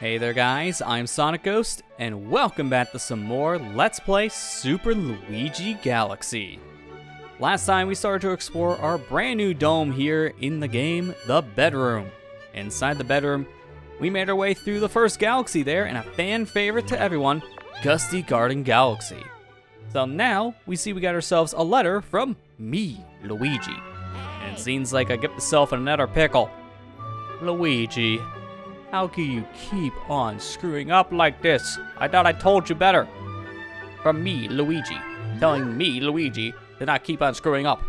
Hey there guys, I'm SonicGhost, and welcome back to some more Let's Play Super Luigi Galaxy. Last time we started to explore our brand new dome here in the game, the bedroom. Inside the bedroom, we made our way through the first galaxy there, and a fan favorite to everyone, Gusty Garden Galaxy. So now, we see we got ourselves a letter from me, Luigi. And it seems like I get myself in another pickle. Luigi, how can you keep on screwing up like this? I thought I told you better. From me, Luigi, telling me, Luigi, to not keep on screwing up.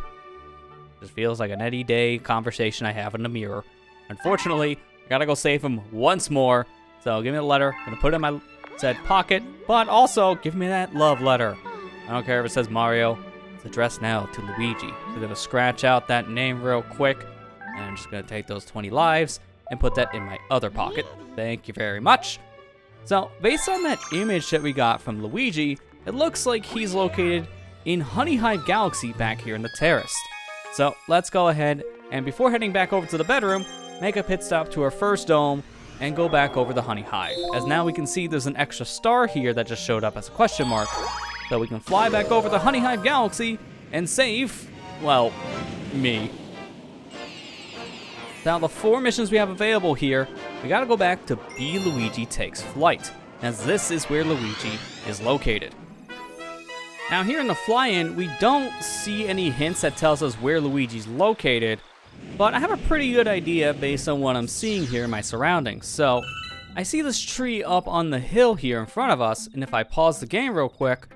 Just feels like an any day conversation I have in the mirror. Unfortunately, I gotta go save him once more. So give me the letter, I'm gonna put it in my said pocket, but also give me that love letter. I don't care if it says Mario, it's addressed now to Luigi. So I'm gonna scratch out that name real quick, and I'm just gonna take those 20 lives and put that in my other pocket. Thank you very much. So, based on that image that we got from Luigi, it looks like he's located in Honey Hive Galaxy back here in the terrace. So, let's go ahead and before heading back over to the bedroom, make a pit stop to our first dome and go back over the Honey Hive. As now we can see there's an extra star here that just showed up as a question mark. So we can fly back over the Honey Hive Galaxy and save, well, me. Now, the 4 missions we have available here, we gotta go back to B. Luigi Takes Flight, as this is where Luigi is located. Now, here in the fly-in, we don't see any hints that tells us where Luigi's located, but I have a pretty good idea based on what I'm seeing here in my surroundings. So, I see this tree up on the hill here in front of us, and if I pause the game real quick,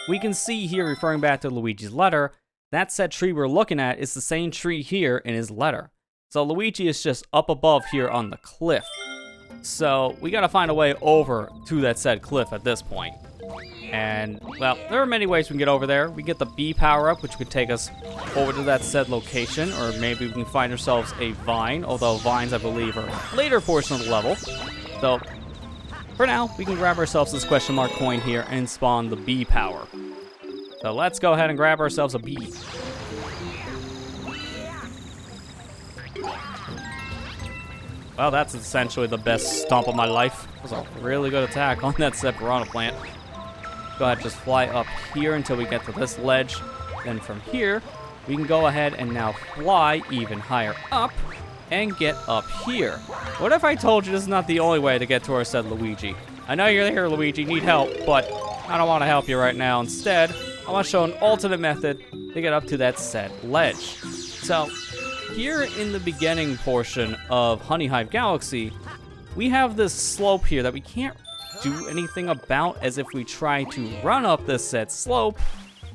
we can see here, referring back to Luigi's letter, that said tree we're looking at is the same tree here in his letter. So Luigi is just up above here on the cliff. So we gotta find a way over to that said cliff at this point. And, well, there are many ways we can get over there. We get the B power-up, which could take us over to that said location, or maybe we can find ourselves a vine, although vines, I believe, are a later portion of the level. So, for now, we can grab ourselves this question mark coin here and spawn the B power. So let's go ahead and grab ourselves a B. Well, that's essentially the best stomp of my life. That was a really good attack on that said piranha plant. Go ahead, just fly up here until we get to this ledge. Then from here, we can go ahead and now fly even higher up and get up here. What if I told you this is not the only way to get to our said Luigi? I know you're here, Luigi, need help, but I don't want to help you right now. Instead, I want to show an alternate method to get up to that said ledge. So, here in the beginning portion of Honey Hive Galaxy, we have this slope here that we can't do anything about, as if we try to run up this said slope,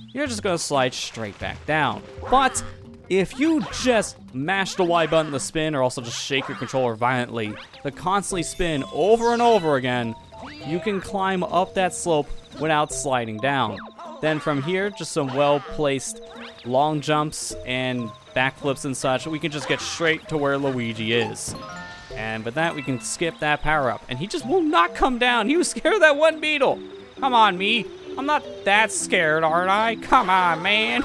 you're just gonna slide straight back down. But if you just mash the Y button to spin, or also just shake your controller violently to constantly spin over and over again, you can climb up that slope without sliding down. Then from here, just some well-placed long jumps and backflips and such, we can just get straight to where Luigi is. And with that, we can skip that power-up. And he just will not come down. He was scared of that one beetle. Come on, me. I'm not that scared, aren't I? Come on, man.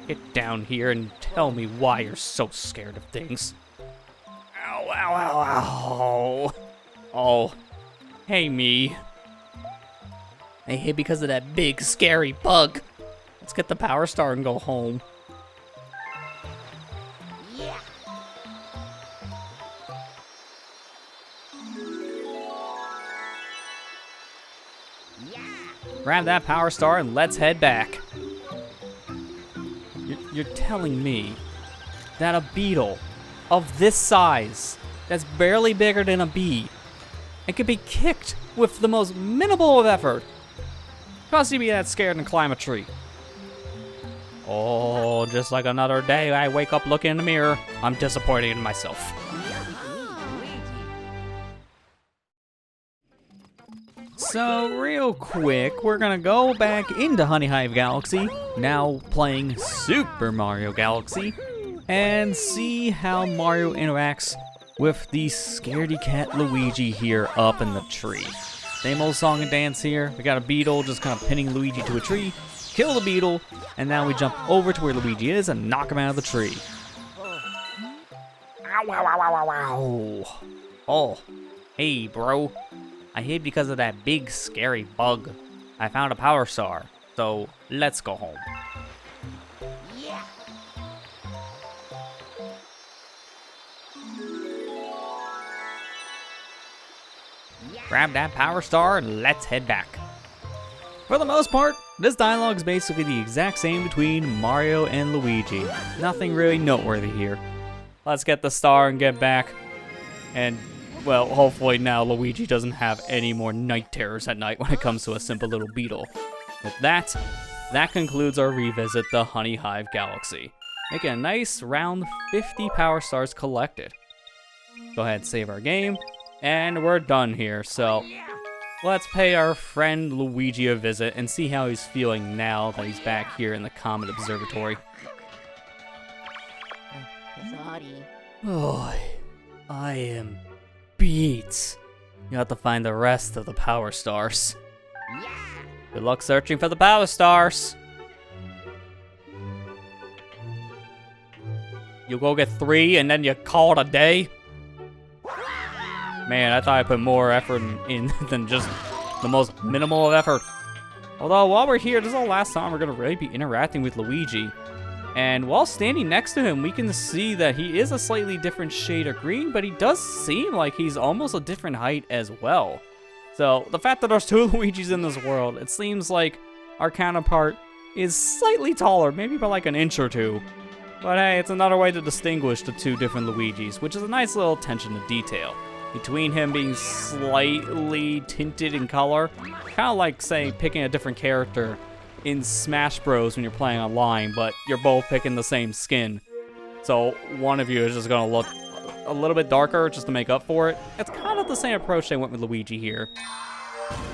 Get down here and tell me why you're so scared of things. Ow, ow, ow, ow. Oh. Hey, me. I hate because of that big, scary bug. Let's get the power star and go home. Grab that power star and let's head back. You're telling me that a beetle of this size, that's barely bigger than a bee, and could be kicked with the most minimal of effort, cause you be that scared and climb a tree? Oh, just like another day I wake up looking in the mirror, I'm disappointed in myself. So, real quick, we're gonna go back into Honey Hive Galaxy, now playing Super Mario Galaxy, and see how Mario interacts with the scaredy cat Luigi here up in the tree. Same old song and dance here. We got a beetle just kind of pinning Luigi to a tree, kill the beetle, and now we jump over to where Luigi is and knock him out of the tree. Ow, ow, ow, ow, ow, ow. Oh, Hey, bro. I hid because of that big, scary bug. I found a power star, so let's go home. Yeah. Grab that power star and let's head back. For the most part, this dialogue is basically the exact same between Mario and Luigi. Nothing really noteworthy here. Let's get the star and get back. And, well, hopefully now Luigi doesn't have any more night terrors at night when it comes to a simple little beetle. With that, that concludes our revisit the Honey Hive Galaxy. Making a nice round 50 power stars collected. Go ahead and save our game, and we're done here, so let's pay our friend Luigi a visit and see how he's feeling now that he's back here in the Comet Observatory. Sorry. Oh, I am beat. You have to find the rest of the power stars. Yeah. Good luck searching for the power stars. You go get 3 and then you call it a day? Man, I thought I put more effort in than just the most minimal of effort. Although, while we're here, this is the last time we're going to really be interacting with Luigi. And while standing next to him, we can see that he is a slightly different shade of green, but he does seem like he's almost a different height as well. So, the fact that there's 2 Luigis in this world, it seems like our counterpart is slightly taller, maybe by like an inch or 2. But hey, it's another way to distinguish the 2 different Luigis, which is a nice little attention to detail. Between him being slightly tinted in color, kind of like, say, picking a different character in Smash Bros. When you're playing online, but you're both picking the same skin. So one of you is just going to look a little bit darker just to make up for it. It's kind of the same approach they went with Luigi here.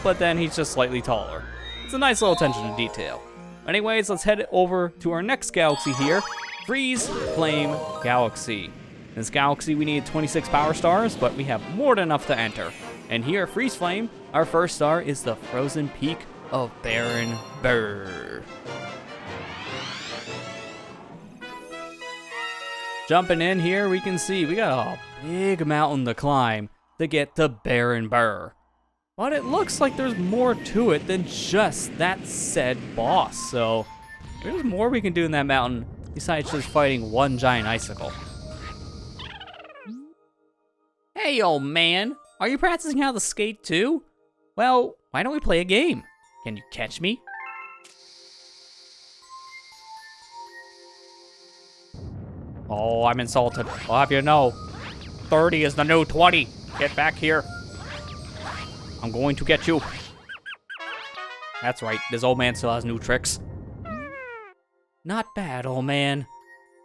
But then he's just slightly taller. It's a nice little attention to detail. Anyways, let's head over to our next galaxy here, Freezeflame Galaxy. In this galaxy, we need 26 power stars, but we have more than enough to enter. And here at Freezeflame, our first star is the frozen peak of Baron Burr. Jumping in here, we can see we got a big mountain to climb to get to Baron Burr. But it looks like there's more to it than just that said boss. So there's more we can do in that mountain besides just fighting one giant icicle. Hey, old man, are you practicing how to skate too? Well, why don't we play a game? Can you catch me? Oh, I'm insulted. I'll have you know, 30 is the new 20. Get back here. I'm going to get you. That's right, this old man still has new tricks. Not bad, old man.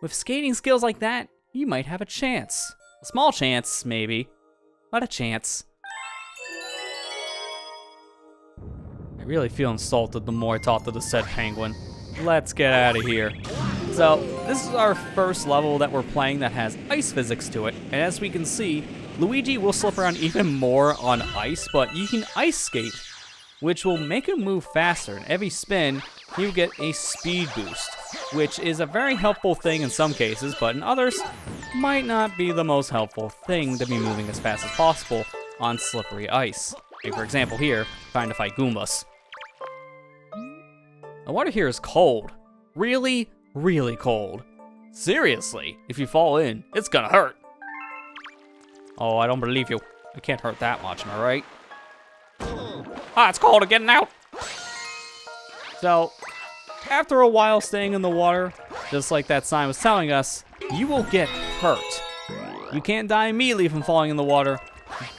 With skating skills like that, you might have a chance. A small chance, maybe, but a chance. I really feel insulted the more I talk to the said penguin. Let's get out of here. So, this is our first level that we're playing that has ice physics to it, and as we can see, Luigi will slip around even more on ice, but you can ice skate, which will make him move faster. And every spin, you get a speed boost, which is a very helpful thing in some cases, but in others, might not be the most helpful thing to be moving as fast as possible on slippery ice. Like for example here, trying to fight Goombas. The water here is cold. Really, really cold. Seriously, if you fall in, it's gonna hurt. Oh, I don't believe you. I can't hurt that much, am I right? Ah, it's cold, getting out. So, after a while staying in the water, just like that sign was telling us, you will get hurt. You can't die immediately from falling in the water,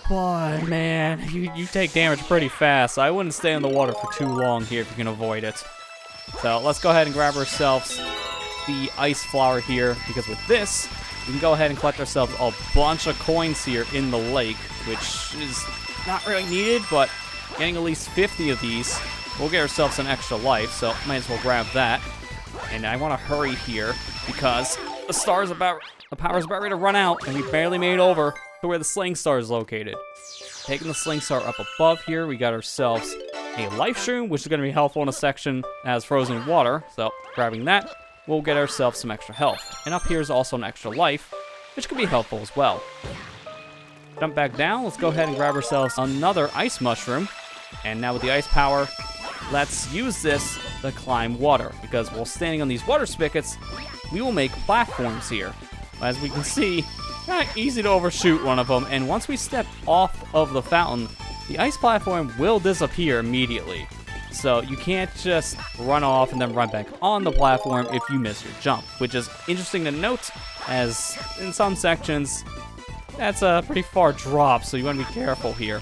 but man, you take damage pretty fast. So I wouldn't stay in the water for too long here if you can avoid it. So let's go ahead and grab ourselves the ice flower here, because with this, we can go ahead and collect ourselves a bunch of coins here in the lake, which is not really needed, but getting at least 50 of these, we'll get ourselves an extra life, so might as well grab that. And I want to hurry here, because the power's about ready to run out, and we barely made it over to where the Sling Star is located. Taking the Sling Star up above here, we got ourselves a life shroom, which is going to be helpful in a section that has frozen water, so grabbing that, we'll get ourselves some extra health. And up here is also an extra life, which can be helpful as well. jump back down. Let's go ahead and grab ourselves another ice mushroom. And now with the ice power, let's use this to climb water, because while standing on these water spigots, we will make platforms here. As we can see, kind of easy to overshoot one of them, and once we step off of the fountain, the ice platform will disappear immediately. So you can't just run off and then run back on the platform if you miss your jump, which is interesting to note, as in some sections, that's a pretty far drop, so you want to be careful here.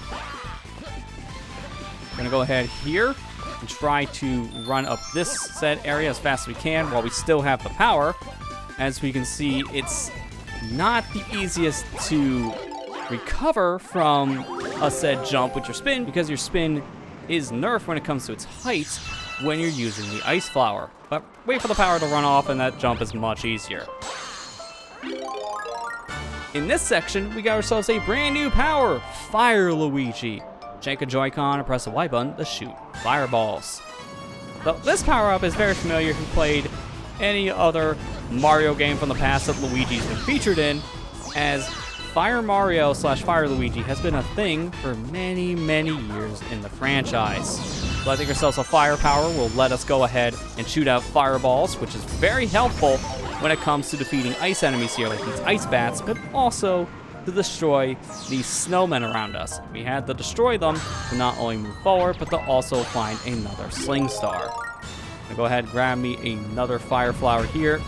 We're going to go ahead here and try to run up this said area as fast as we can while we still have the power. As we can see, it's not the easiest to recover from a said jump with your spin, because your spin is nerfed when it comes to its height when you're using the ice flower. But wait for the power to run off and that jump is much easier. In this section, we got ourselves a brand new power, Fire Luigi. Shake a Joy-Con and press the Y button to shoot fireballs. So this power-up is very familiar if you played any other Mario game from the past that Luigi's been featured in, as Fire Mario / Fire Luigi has been a thing for many, many years in the franchise. So I think ourselves a firepower will let us go ahead and shoot out fireballs, which is very helpful when it comes to defeating ice enemies here, like these ice bats, but also to destroy these snowmen around us. We had to destroy them to not only move forward, but to also find another Sling Star. Now go ahead and grab me another fire flower here.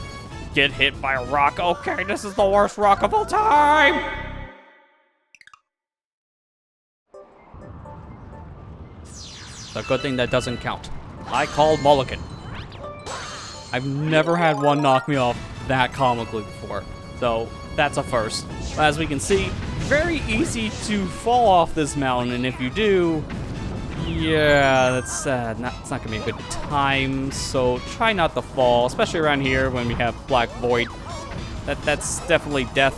Get hit by a rock. Okay, this is the worst rock of all time! It's a good thing that doesn't count. I called Mulligan. I've never had one knock me off that comically before, so that's a first. As we can see, very easy to fall off this mountain, and if you do, yeah, that's it's not gonna be a good time, so try not to fall, especially around here when we have Black Void. That's definitely death,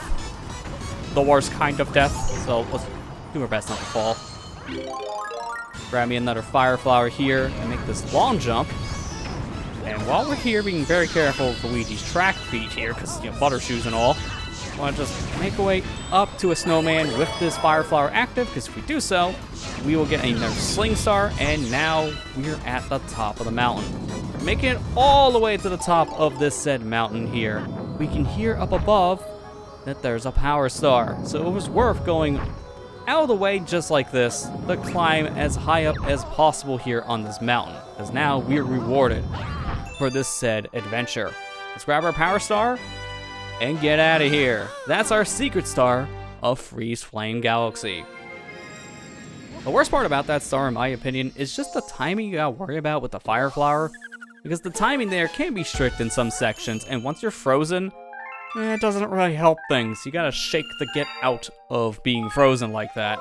the worst kind of death, so let's do our best not to fall. Grab me another fire flower here and make this long jump. And while we're here, being very careful with Luigi's track feet here, because, you know, butter shoes and all, I want to just make our way up to a snowman with this fire flower active, because if we do so, we will get another Sling Star, and now we're at the top of the mountain. Making it all the way to the top of this said mountain here, we can hear up above that there's a power star. So it was worth going out of the way just like this to climb as high up as possible here on this mountain, because now we're rewarded for this said adventure. Let's grab our power star and get out of here. That's our secret star of Freezeflame Galaxy. The worst part about that star, in my opinion, is just the timing you gotta worry about with the fire flower, because the timing there can be strict in some sections, and once you're frozen, it doesn't really help things. You gotta shake to get out of being frozen like that,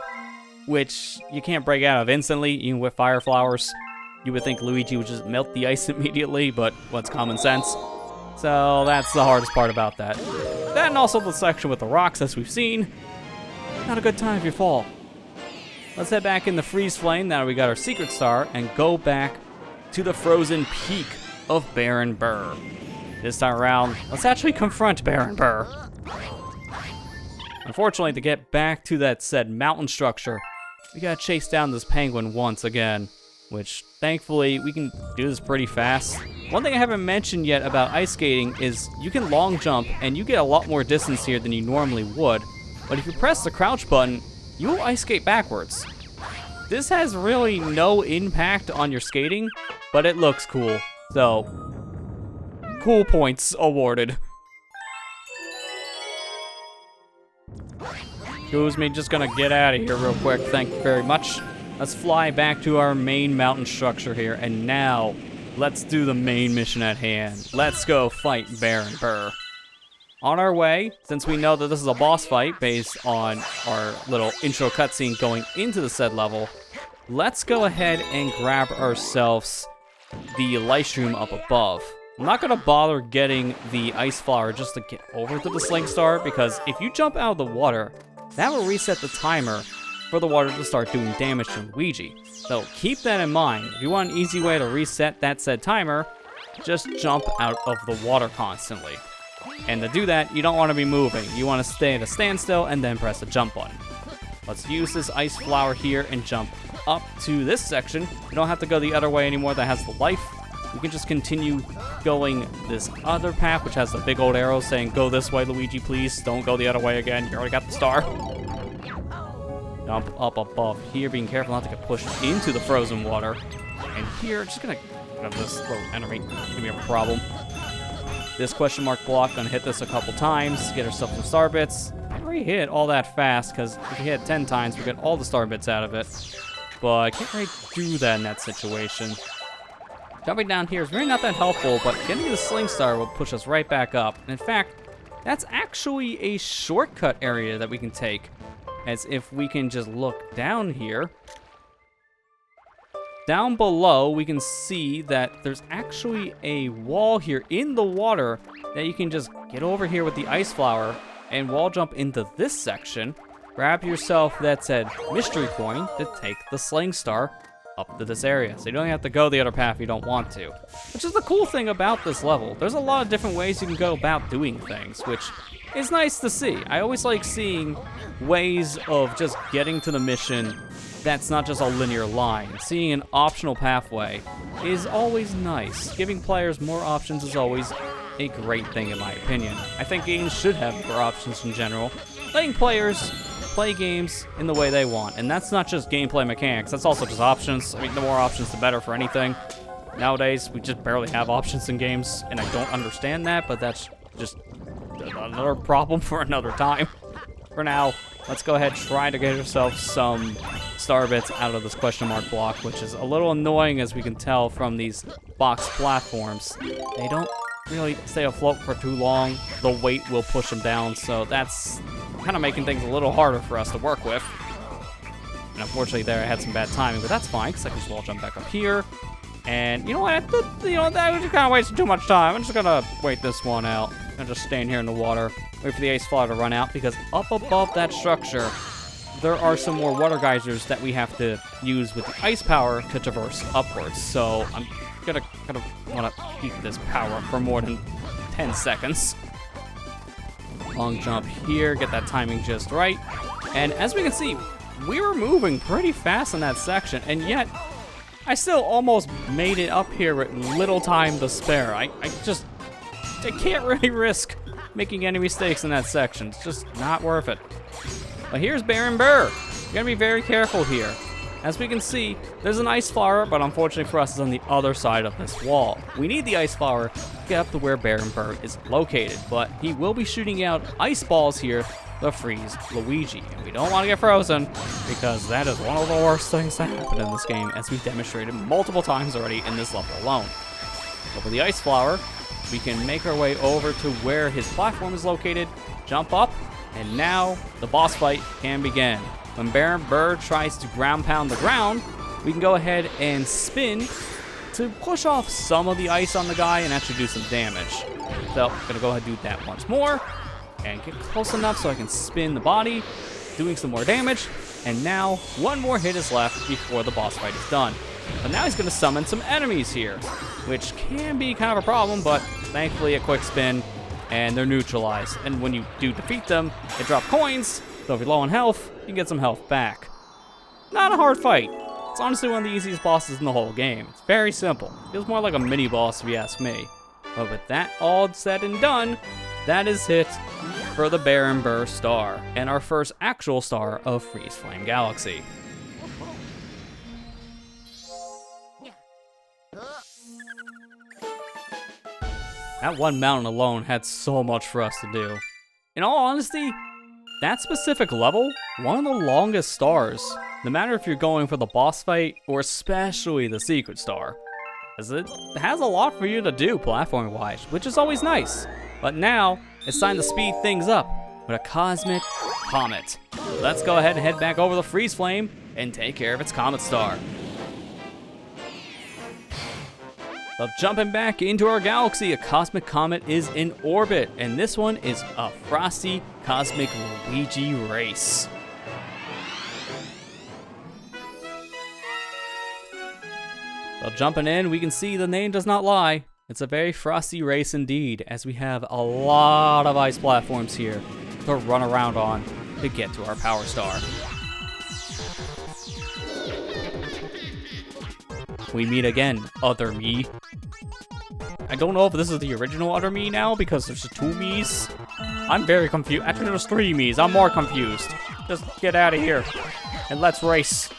which you can't break out of instantly, even with fire flowers. You would think Luigi would just melt the ice immediately, but what's common sense? So that's the hardest part about that. That and also the section with the rocks, as we've seen. Not a good time if you fall. Let's head back in the Freeze Flame, now we got our secret star, and go back to the frozen peak of Baron Burr. This time around, let's actually confront Baron Burr. Unfortunately, to get back to that said mountain structure, we gotta chase down this penguin once again, which thankfully we can do this pretty fast. One thing I haven't mentioned yet about ice skating is you can long jump and you get a lot more distance here than you normally would, but if you press the crouch button, you will ice skate backwards. This has really no impact on your skating, but it looks cool, so cool points awarded. Excuse me, just gonna get out of here real quick, thank you very much. Let's fly back to our main mountain structure here, and now, let's do the main mission at hand. Let's go fight Baron Burr. On our way, since we know that this is a boss fight based on our little intro cutscene going into the said level, let's go ahead and grab ourselves the life room up above. I'm not gonna bother getting the ice flower just to get over to the Sling Star, because if you jump out of the water, that will reset the timer for the water to start doing damage to Luigi. So keep that in mind. If you want an easy way to reset that said timer, just jump out of the water constantly. And to do that, you don't want to be moving. You want to stay at a standstill and then press the jump button. Let's use this ice flower here and jump up to this section. We don't have to go the other way anymore that has the life. We can just continue going this other path, which has the big old arrow saying, go this way, Luigi, please. Don't go the other way again. You already got the star. Jump up above here, being careful not to get pushed into the frozen water. And here, just gonna have this little enemy give me a problem. This question mark block, gonna hit this a couple times, get ourselves some star bits. Can't really hit all that fast, because if you hit it 10 times, we get all the star bits out of it. But I can't really do that in that situation. Jumping down here is really not that helpful, but getting the sling star will push us right back up. And in fact, that's actually a shortcut area that we can take. As if we can just look down here. Down below, we can see that there's actually a wall here in the water that you can just get over here with the ice flower and wall jump into this section. Grab yourself that said mystery coin to take the sling star up to this area. So you don't have to go the other path if you don't want to. Which is the cool thing about this level. There's a lot of different ways you can go about doing things, which is nice to see. I always like seeing ways of just getting to the mission that's not just a linear line. Seeing an optional pathway is always nice. Giving players more options is always a great thing in my opinion. I think games should have more options in general. Letting players play games in the way they want. And that's not just gameplay mechanics, that's also just options. I mean, the more options, the better for anything. Nowadays, we just barely have options in games, and I don't understand that, but that's just another problem for another time. For now, let's go ahead and try to get ourselves some star bits out of this question mark block, which is a little annoying as we can tell from these box platforms. They don't really stay afloat for too long. The weight will push them down, so that's kind of making things a little harder for us to work with. And unfortunately there I had some bad timing, but that's fine, because I can just wall jump back up here. And you know what, that was just kind of wasting too much time. I'm just gonna wait this one out. I'm just staying here in the water, wait for the ice flower to run out, because up above that structure, there are some more water geysers that we have to use with the ice power to traverse upwards. So I'm gonna kind of want to keep this power for more than 10 seconds. Long jump here, get that timing just right. And as we can see, we were moving pretty fast in that section, and yet I still almost made it up here with little time to spare. I can't really risk making any mistakes in that section. It's just not worth it. But here's Baron Burr. You gotta be very careful here. As we can see, there's an ice flower, but unfortunately for us, it's on the other side of this wall. We need the ice flower to get up to where Baron Burr is located, but he will be shooting out ice balls here to freeze Luigi. And we don't want to get frozen, because that is one of the worst things that happen in this game, as we've demonstrated multiple times already in this level alone. But with the ice flower, we can make our way over to where his platform is located, jump up, and now the boss fight can begin. When Baron Burr tries to ground pound the ground, we can go ahead and spin to push off some of the ice on the guy and actually do some damage. So I'm gonna go ahead and do that once more and get close enough so I can spin the body, doing some more damage. And now one more hit is left before the boss fight is done. But now he's gonna summon some enemies here, which can be kind of a problem, but thankfully a quick spin and they're neutralized. And when you do defeat them, they drop coins, so if you're low on health, you can get some health back. Not a hard fight. It's honestly one of the easiest bosses in the whole game. It's very simple. Feels more like a mini boss if you ask me. But with that all said and done, that is it for the Baron Burr star, and our first actual star of Freezeflame Galaxy. That one mountain alone had so much for us to do. In all honesty, that specific level, one of the longest stars, no matter if you're going for the boss fight or especially the secret star, as it has a lot for you to do platform-wise, which is always nice. But now, it's time to speed things up with a Cosmic Comet. So let's go ahead and head back over the Freeze Flame and take care of its Comet Star. So jumping back into our galaxy, a Cosmic Comet is in orbit, and this one is a Frosty Cosmic Luigi race. So jumping in, we can see the name does not lie. It's a very frosty race indeed, as we have a lot of ice platforms here to run around on to get to our power star. We meet again, other me. I don't know if this is the original other me now because there's just 2 me's. I'm very confused. Actually, there's 3 me's. I'm more confused. Just get out of here and let's race.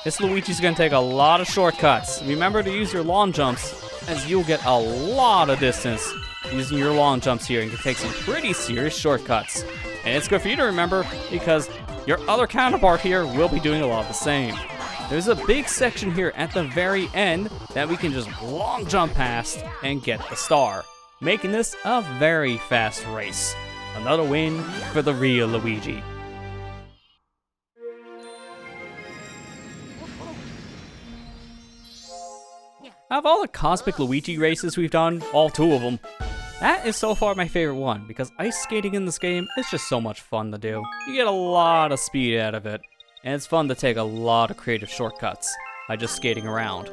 This Luigi's gonna take a lot of shortcuts. Remember to use your long jumps, as you'll get a lot of distance using your long jumps here and can take some pretty serious shortcuts. And it's good for you to remember because your other counterpart here will be doing a lot of the same. There's a big section here at the very end that we can just long jump past and get the star, making this a very fast race. Another win for the real Luigi. Out of all the Cosmic Luigi races we've done, all 2 of them, that is so far my favorite one because ice skating in this game is just so much fun to do. You get a lot of speed out of it, and it's fun to take a lot of creative shortcuts by just skating around.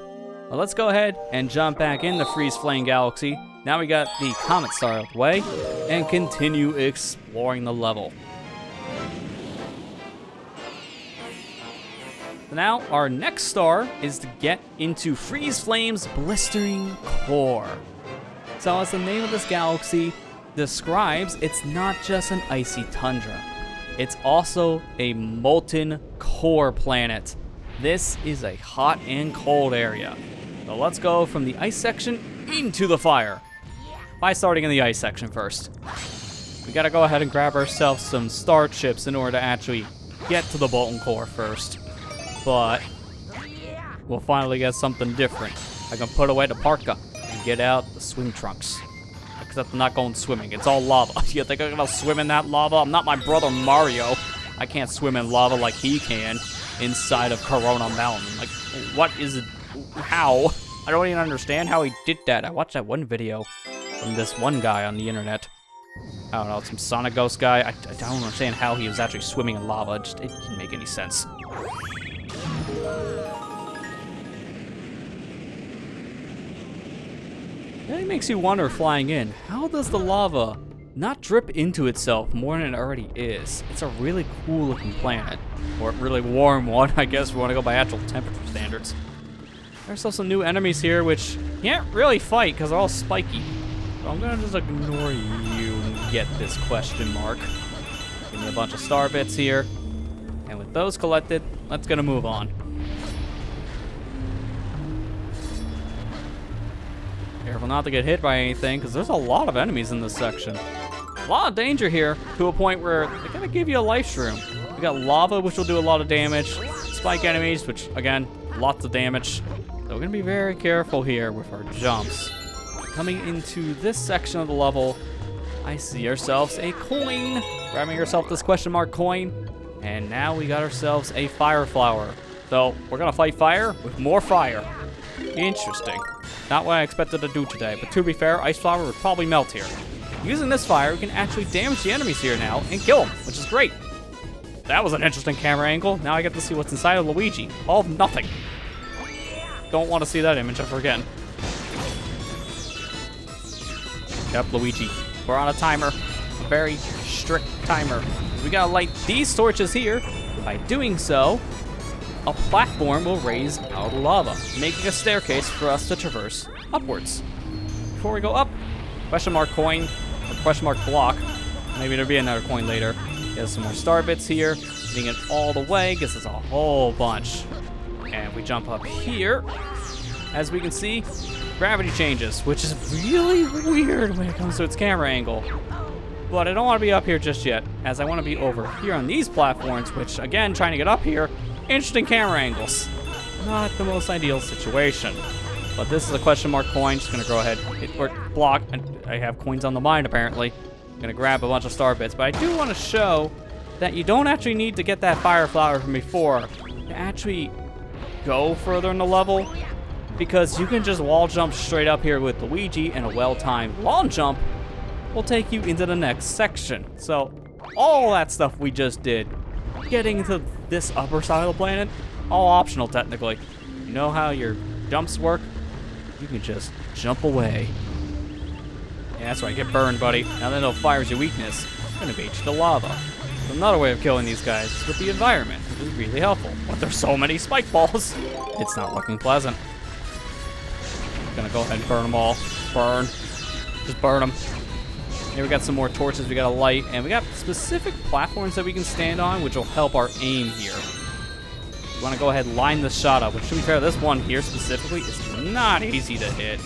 Well, let's go ahead and jump back into Freezeflame Galaxy. Now we got the Comet Star out of the way, and continue exploring the level. Now, our next star is to get into Freezeflame's Blistering Core. So as the name of this galaxy describes, it's not just an icy tundra. It's also a molten core planet. This is a hot and cold area. So let's go from the ice section into the fire. By starting in the ice section first. We gotta go ahead and grab ourselves some star chips in order to actually get to the molten core first. But we'll finally get something different. I can put away the parka and get out the swim trunks. Except I'm not going swimming. It's all lava. You think I'm gonna swim in that lava? I'm not my brother Mario. I can't swim in lava like he can inside of Corona Mountain. Like, what is it? How? I don't even understand how he did that. I watched that one video from this one guy on the internet. I don't know, some SonicGhost guy. I don't understand how he was actually swimming in lava. It didn't make any sense. That makes you wonder, flying in, how does the lava not drip into itself more than it already is? It's a really cool looking planet. Or a really warm one, I guess, if we want to go by actual temperature standards. There's also some new enemies here, which you can't really fight because they're all spiky. So I'm gonna just ignore you and get this question mark. Give me a bunch of star bits here. And with those collected, let's gonna move on. Careful not to get hit by anything, because there's a lot of enemies in this section. A lot of danger here, to a point where they're gonna give you a life shroom. We got lava, which will do a lot of damage. Spike enemies, which, again, lots of damage. So we're gonna be very careful here with our jumps. Coming into this section of the level, I see ourselves a coin. Grabbing yourself this question mark coin. And now we got ourselves a fire flower. So we're gonna fight fire with more fire. Interesting. Not what I expected to do today, but to be fair, ice flower would probably melt here. Using this fire, we can actually damage the enemies here now and kill them, which is great. That was an interesting camera angle. Now I get to see what's inside of Luigi. All of nothing. Don't want to see that image ever again. Yep, Luigi. We're on a timer. A very strict timer. We gotta light these torches here. By doing so, a platform will raise out of lava, making a staircase for us to traverse upwards. Before we go up, question mark coin, or question mark block. Maybe there'll be another coin later. Get us some more star bits here. Getting it all the way gives us a whole bunch. And we jump up here. As we can see, gravity changes, which is really weird when it comes to its camera angle. But I don't want to be up here just yet, as I want to be over here on these platforms, which, again, trying to get up here, interesting camera angles. Not the most ideal situation. But this is a question mark coin. Just going to go ahead or block. I have coins on the mind, apparently. I'm going to grab a bunch of star bits. But I do want to show that you don't actually need to get that fire flower from before to actually go further in the level. Because you can just wall jump straight up here with Luigi, and a well-timed long jump will take you into the next section. So all that stuff we just did, getting to this upper side of the planet, all optional technically. You know how your jumps work? You can just jump away. Yeah, that's right, get burned, buddy. Now that no fire's your weakness, it's gonna bait you to lava. Another way of killing these guys is with the environment, which is really helpful. But there's so many spike balls, it's not looking pleasant. Gonna go ahead and burn them all. Burn. Just burn them. Here we got some more torches we gotta light, and we got specific platforms that we can stand on, which will help our aim here. We wanna go ahead and line the shot up, which, to be fair, this one here specifically is not easy to hit.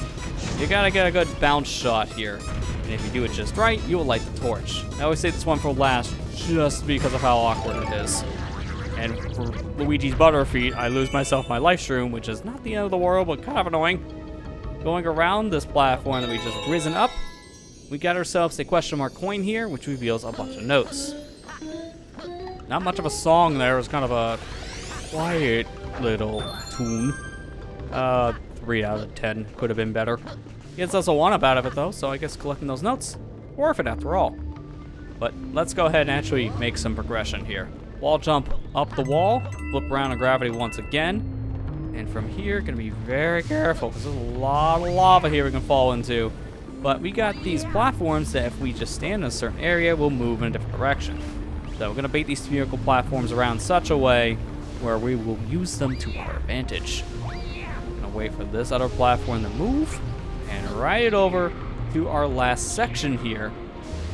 You gotta get a good bounce shot here. And if you do it just right, you will light the torch. I always say this one for last, just because of how awkward it is. And for Luigi's Butterfeet, I lose myself my life stream, which is not the end of the world, but kind of annoying. Going around this platform that we just risen up, we got ourselves a question mark coin here, which reveals a bunch of notes. Not much of a song there, it was kind of a quiet little tune. 3 out of 10, could have been better. Gets us a 1-up out of it though, so I guess collecting those notes, worth it after all. But let's go ahead and actually make some progression here. Wall jump up the wall, flip around in gravity once again. And from here, gonna be very careful, because there's a lot of lava here we can fall into. But we got these platforms that if we just stand in a certain area, we'll move in a different direction. So we're gonna bait these spherical platforms around such a way where we will use them to our advantage. Gonna wait for this other platform to move, and ride it over to our last section here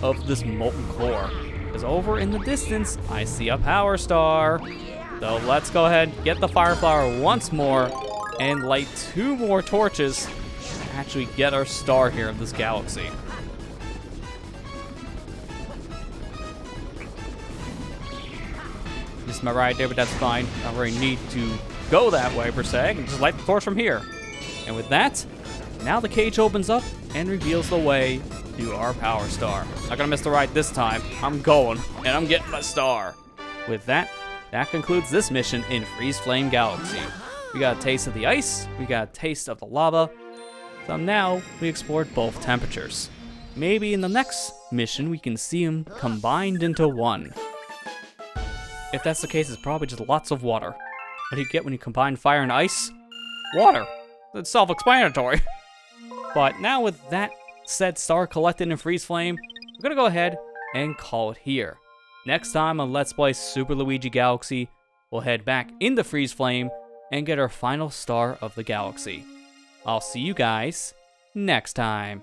of this molten core. Because over in the distance, I see a power star. So let's go ahead, get the fire flower once more, and light 2 more torches to actually get our star here of this galaxy. Missed my ride there, but that's fine. Not very need to go that way per se. I can just light the torch from here. And with that, now the cage opens up and reveals the way to our power star. Not gonna miss the ride this time. I'm going, and I'm getting my star. With that concludes this mission in Freezeflame Galaxy. We got a taste of the ice, we got a taste of the lava, so now we explored both temperatures. Maybe in the next mission we can see them combined into one. If that's the case, it's probably just lots of water. What do you get when you combine fire and ice? Water. It's self-explanatory. But now with that said star collected in Freezeflame, we're gonna go ahead and call it here. Next time on Let's Play Super Luigi Galaxy, we'll head back into Freezeflame and get our final star of the galaxy. I'll see you guys next time.